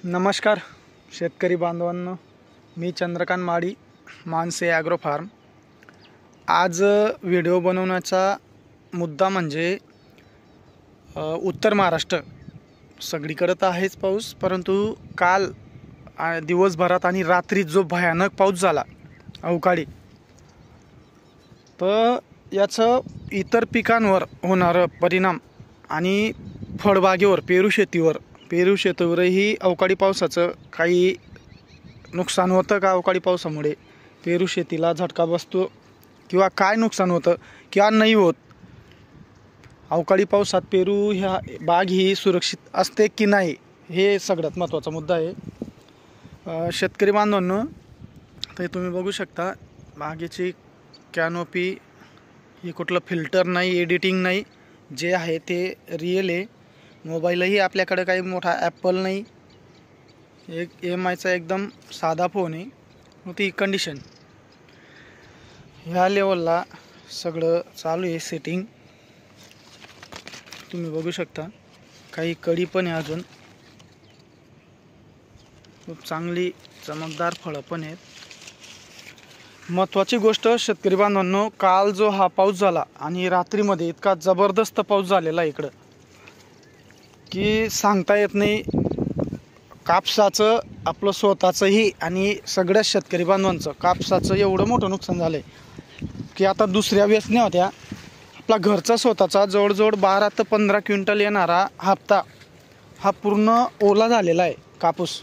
नमस्कार शेतकरी बांधवांनो, मी चंद्रकांत माडी, मानसे ॲग्रो फार्म। आज व्हिडिओ बनवण्याचा मुद्दा म्हणजे उत्तर महाराष्ट्र सगळीकडे तर आहेच पाऊस, परंतु काल दिवसभरात आणि रात्री जो भयानक पाऊस झाला अवकाळी, तर याचं इतर पिकांवर होणारा परिणाम आणि फळबागेवर पेरू शेतीवरही अवकाळी पावसाचं काही नुकसान होतं का? अवकाळी पावसामुळे पेरू शेतीला झटका बसतो किंवा काय नुकसान होतं किंवा नाही होत? अवकाळी पावसात पेरू ह्या बाग ही सुरक्षित असते की नाही, हे सगळ्यात महत्त्वाचा मुद्दा आहे। शेतकरी बांधवांनो, तर तुम्ही बघू शकता बागेची कॅनोपी ही कुठलं फिल्टर नाही, एडिटिंग नाही, जे आहे ते रिअल आहे। मोबाईलही आपल्याकडे काही मोठा ॲपल नाही, एक MIचा एकदम साधा फोन आहे। मग ती कंडिशन ह्या लेवलला सगळं चालू आहे सेटिंग, तुम्ही बघू शकता। काही कडी पण आहे, अजून खूप चांगली चमकदार फळं पण आहेत। महत्त्वाची गोष्ट शेतकरी बांधवांनो, काल जो हा पाऊस झाला आणि रात्रीमध्ये इतका जबरदस्त पाऊस झालेला इकडं की सांगता येत नाही। कापसाचं आपलं स्वतःचंही आणि सगळ्या शेतकरी बांधवांचं कापसाचं एवढं मोठं नुकसान झालं आहे की आता दुसऱ्या वेचण्या होत्या, आपला घरचा स्वतःचा जवळजवळ 12 ते 15 क्विंटल येणारा हप्ता हा पूर्ण ओला झालेला आहे कापूस।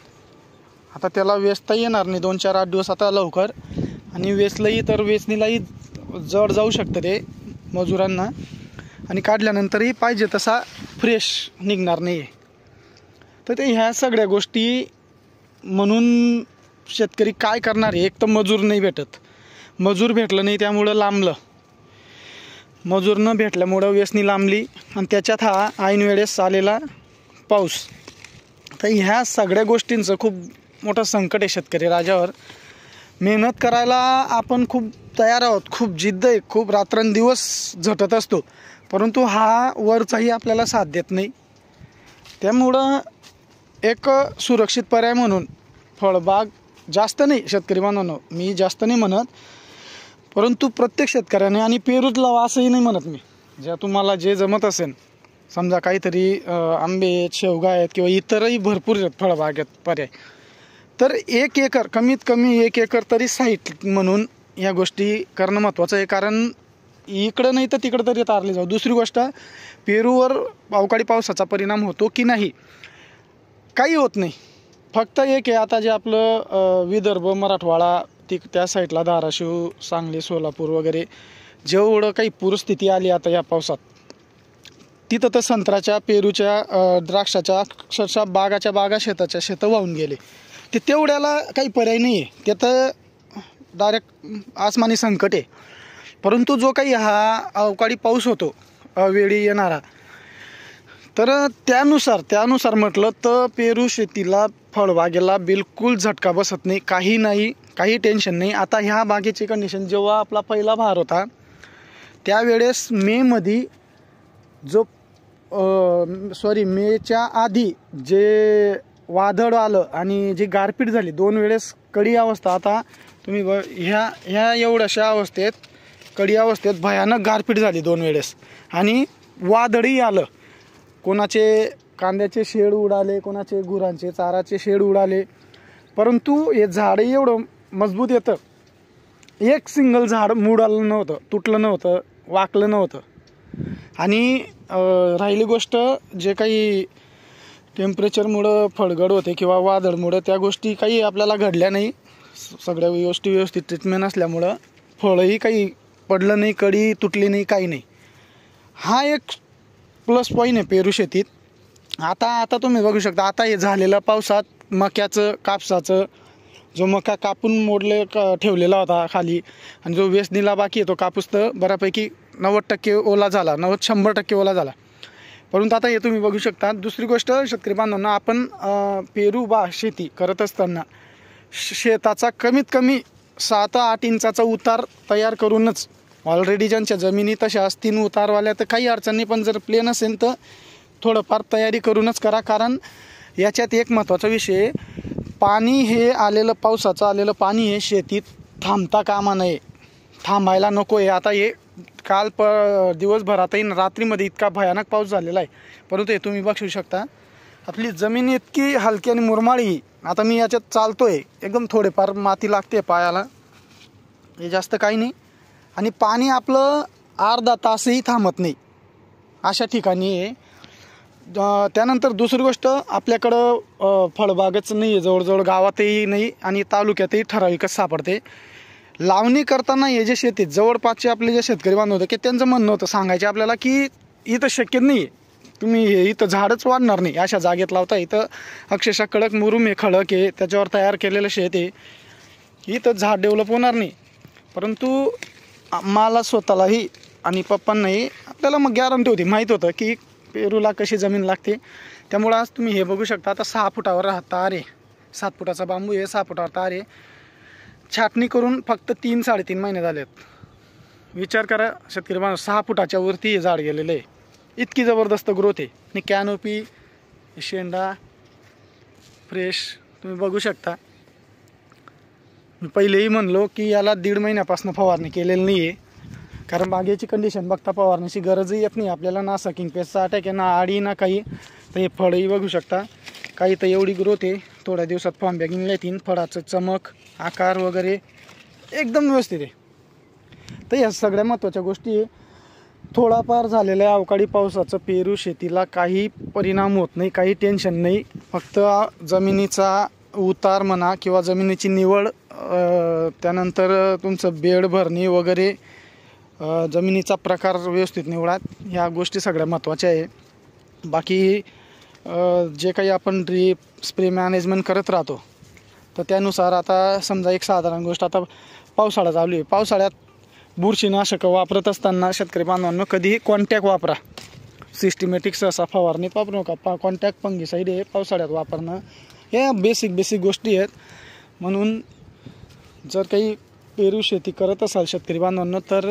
आता त्याला वेचता येणार नाही 2-4-8 दिवस आता लवकर, आणि वेचलंही तर वेचणीलाही जड जाऊ शकतं ते मजुरांना, आणि काढल्यानंतरही पाहिजे तसा फ्रेश निघणार नाही आहे। तर ते ह्या सगळ्या गोष्टी म्हणून शेतकरी काय करणार आहे? एक तर मजूर नाही भेटत, मजूर भेटलं नाही त्यामुळं लांबलं, मजूर न भेटल्यामुळं वेचणी लांबली, आणि त्याच्यात हा ऐन वेळेस आलेला पाऊस। तर ह्या सगळ्या गोष्टींचं खूप मोठं संकट आहे शेतकरी राजावर। मेहनत करायला आपण खूप तयार आहोत, खूप जिद्द आहे, खूप रात्रंदिवस झटत असतो, परंतु हा वरचाही आपल्याला साथ देत नाही। त्यामुळं एक सुरक्षित पर्याय म्हणून फळबाग जास्त नाही, शेतकरी बांधवांनो मी जास्त नाही म्हणत, परंतु प्रत्येक शेतकऱ्याने, आणि पेरूच लावा असंही नाही म्हणत मी, ज्या तुम्हाला जे जमत असेल, समजा काहीतरी आंबे आहेत, शेवगा आहेत, किंवा इतरही भरपूर आहेत फळबागेत पर्याय, तर 1 एकर कमीत कमी 1 एकर तरी साईट म्हणून ह्या गोष्टी करणं महत्त्वाचं आहे। कारण इकडं नाही तर तिकडं तरी तारले जाऊ। दुसरी गोष्ट, पेरूवर अवकाळी पावसाचा परिणाम होतो की नाही? काही होत नाही, फक्त एक आहे, आता जे आपलं विदर्भ मराठवाडा त्या साईडला धाराशिव, सांगली, सोलापूर वगैरे जेवढं काही पूरस्थिती आली आता या पावसात, तिथं तर संत्र्याच्या, पेरूच्या, द्राक्षाच्या अक्षरशः बागाच्या बागा, शेताच्या शेतं वाहून गेले। ते तेवढ्याला काही पर्याय नाही आहे, ते तर डायरेक्ट आसमानी संकट आहे। परंतु जो काही हा अवकाळी पाऊस होतो अवेळी येणारा, तर त्यानुसार म्हटलं तर पेरू शेतीला, फळबागेला बिलकुल झटका बसत नाही, काही टेन्शन नाही। आता ह्या बागेची कंडिशन, जेव्हा आपला पहिला बहार होता त्यावेळेस मेमध्ये मेच्या आधी जे वादळ आलं आणि जी गारपीट झाली, 2 वेळेस कडी अवस्था, आता तुम्ही ह्या एवढ्याशा अवस्थेत, कडी अवस्थेत भयानक गारपीट झाली 2 वेळेस, आणि वादळही आलं, कोणाचे कांद्याचे शेड उडाले, कोणाचे गुरांचे चाराचे शेड उडाले, परंतु हे झाडही एवढं मजबूत येतं, एक सिंगल झाड मुडालं नव्हतं, तुटलं नव्हतं, वाकलं नव्हतं। आणि राहिली गोष्ट, जे काही टेम्परेचरमुळं फळगड होते किंवा वादळमुळं, त्या गोष्टी काही आपल्याला घडल्या नाही, सगळ्या व्यवस्थित ट्रीटमेंट असल्यामुळं फळही काही पडलं नाही, कडी तुटली नाही, काही नाही। हा एक प्लस पॉईंट आहे पेरू शेतीत। आता तुम्ही बघू शकता, आता हे झालेल्या पावसात मक्याचं, कापसाचं, जो मका कापून ठेवलेला होता खाली, आणि जो वेचणीला बाकी आहे तो कापूस तर बऱ्यापैकी 90% ओला झाला, 90-100% ओला झाला। परंतु आता हे तुम्ही बघू शकता। दुसरी गोष्ट शेतकरी बांधवांना, आपण पेरू शेती करत असताना शेताचा कमीत कमी 6 ते 8 इंचाचा उतार तयार करूनच, ऑलरेडी ज्यांच्या जमिनी तशा असतील उतारवाल्या तर काही अडचण नाही, पण जर प्लेन असेल तर थोडंफार तयारी करूनच करा। कारण याच्यात एक महत्त्वाचा विषय, पाणी हे आलेलं, पावसाचं आलेलं पाणी हे शेतीत थांबता कामा नये, थांबायला नको आहे. आता हे काल दिवसभरातही रात्रीमध्ये इतका भयानक पाऊस झालेला आहे, परंतु हे तुम्ही बघू शकता आपली जमीन इतकी हलकी आणि मुरमाळी. आता मी याच्यात चालतोय, एकदम थोडेफार माती लागते पायाला, हे जास्त काही नाही. आणि पाणी आपलं अर्धा तासही थांबत नाही अशा ठिकाणी आहे. त्यानंतर दुसरी गोष्ट, आपल्याकडं फळबागच नाही आहे, जवळजवळ गावातही नाही आणि तालुक्यातही ठराविकच सापडते. लावणी करताना हे जे शेती जवळपासचे आपले जे शेतकरी बांधव होते, की त्यांचं म्हणणं होतं, सांगायचे आपल्याला की इथं शक्य नाही आहे, तुम्ही इथं झाडच वाढणार नाही अशा जागेत लावता. इथं अक्षरशः कडक मुरुम आहे, खडक आहे, त्याच्यावर तयार केलेलं शेत आहे, इथं झाड डेव्हलप होणार नाही. परंतु मला स्वतःलाही आणि पप्पांनाही आपल्याला मग गॅरंटी होती, माहीत होतं की पेरूला कशी जमीन लागते. त्यामुळं आज तुम्ही हे बघू शकता, आता 6 फुटावर तार आहे, 7 फुटाचा बांबू आहे, 6 फुटावर तार आहे. छाटणी करून फक्त 3-3.5 महिने झालेत. विचार करा शेतकरी बांधव, 6 फुटाच्या वरती हे झाड गेलेलं आहे, इतकी जबरदस्त ग्रोथ आहे. आणि कॅनोपी, शेंडा फ्रेश तुम्ही बघू शकता. मी पहिलेही म्हणलो की याला 1.5 महिन्यापासून फवारणी केलेली नाही आहे, कारण बागेची कंडिशन बघता फवारण्याची गरजही येत नाही आपल्याला, ना सकिंग पेस्टचा अटॅक आहे, ना आडी, ना काही. तर हे फळही बघू शकता, काही तर एवढी ग्रोथ आहे, थोड्या दिवसात फॉर्म बॅगिंग येतील. फळाचं चमक, आकार वगैरे एकदम व्यवस्थित आहे. तर या सगळ्या महत्त्वाच्या गोष्टी आहे. थोडाफार झालेल्या अवकाळी पावसाचं पेरू शेतीला काही परिणाम होत नाही, काही टेन्शन नाही. फक्त जमिनीचा उतार म्हणा किंवा जमिनीची निवड, त्यानंतर तुमचं बेड भरणी वगैरे, जमिनीचा प्रकार व्यवस्थित निवडा, ह्या गोष्टी सगळ्या महत्त्वाच्या आहे. बाकी जे काही आपण ड्रीप स्प्रे मॅनेजमेंट करत राहतो, तर त्यानुसार आता समजा एक साधारण गोष्ट, आता पावसाळा चालू आहे, पावसाळ्यात बुरशीनाशक वापरत असताना शेतकरी बांधवांनो कधीही कॉन्टॅक्ट वापरा. सिस्टमॅटिक सहसा फवारणीत वापरू नका. कॉन्टॅक्ट फंगीसाईड हे पावसाळ्यात वापरणं, हे बेसिक गोष्टी आहेत. म्हणून जर काही पेरू शेती करत असाल शेतकरी बांधवांनो, तर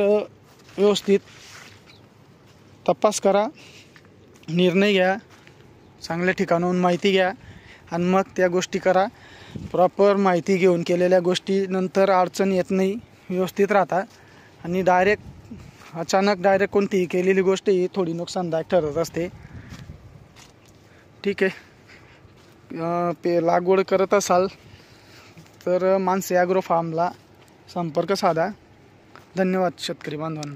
व्यवस्थित तपास करा, निर्णय घ्या, चांगल्या ठिकाणाहून माहिती घ्या आणि मग त्या गोष्टी करा. प्रॉपर माहिती घेऊन केलेल्या गोष्टी नंतर अडचण येत नाही, व्यवस्थित राहता. आणि अचानक डायरेक्ट कोणतीही केलेली गोष्ट ही थोडी नुकसानदायक ठरत असते. ठीक आहे, लागवड करत असाल तर मानसी ॲग्रो फार्मला संपर्क साधा. धन्यवाद शेतकरी बांधवांनो.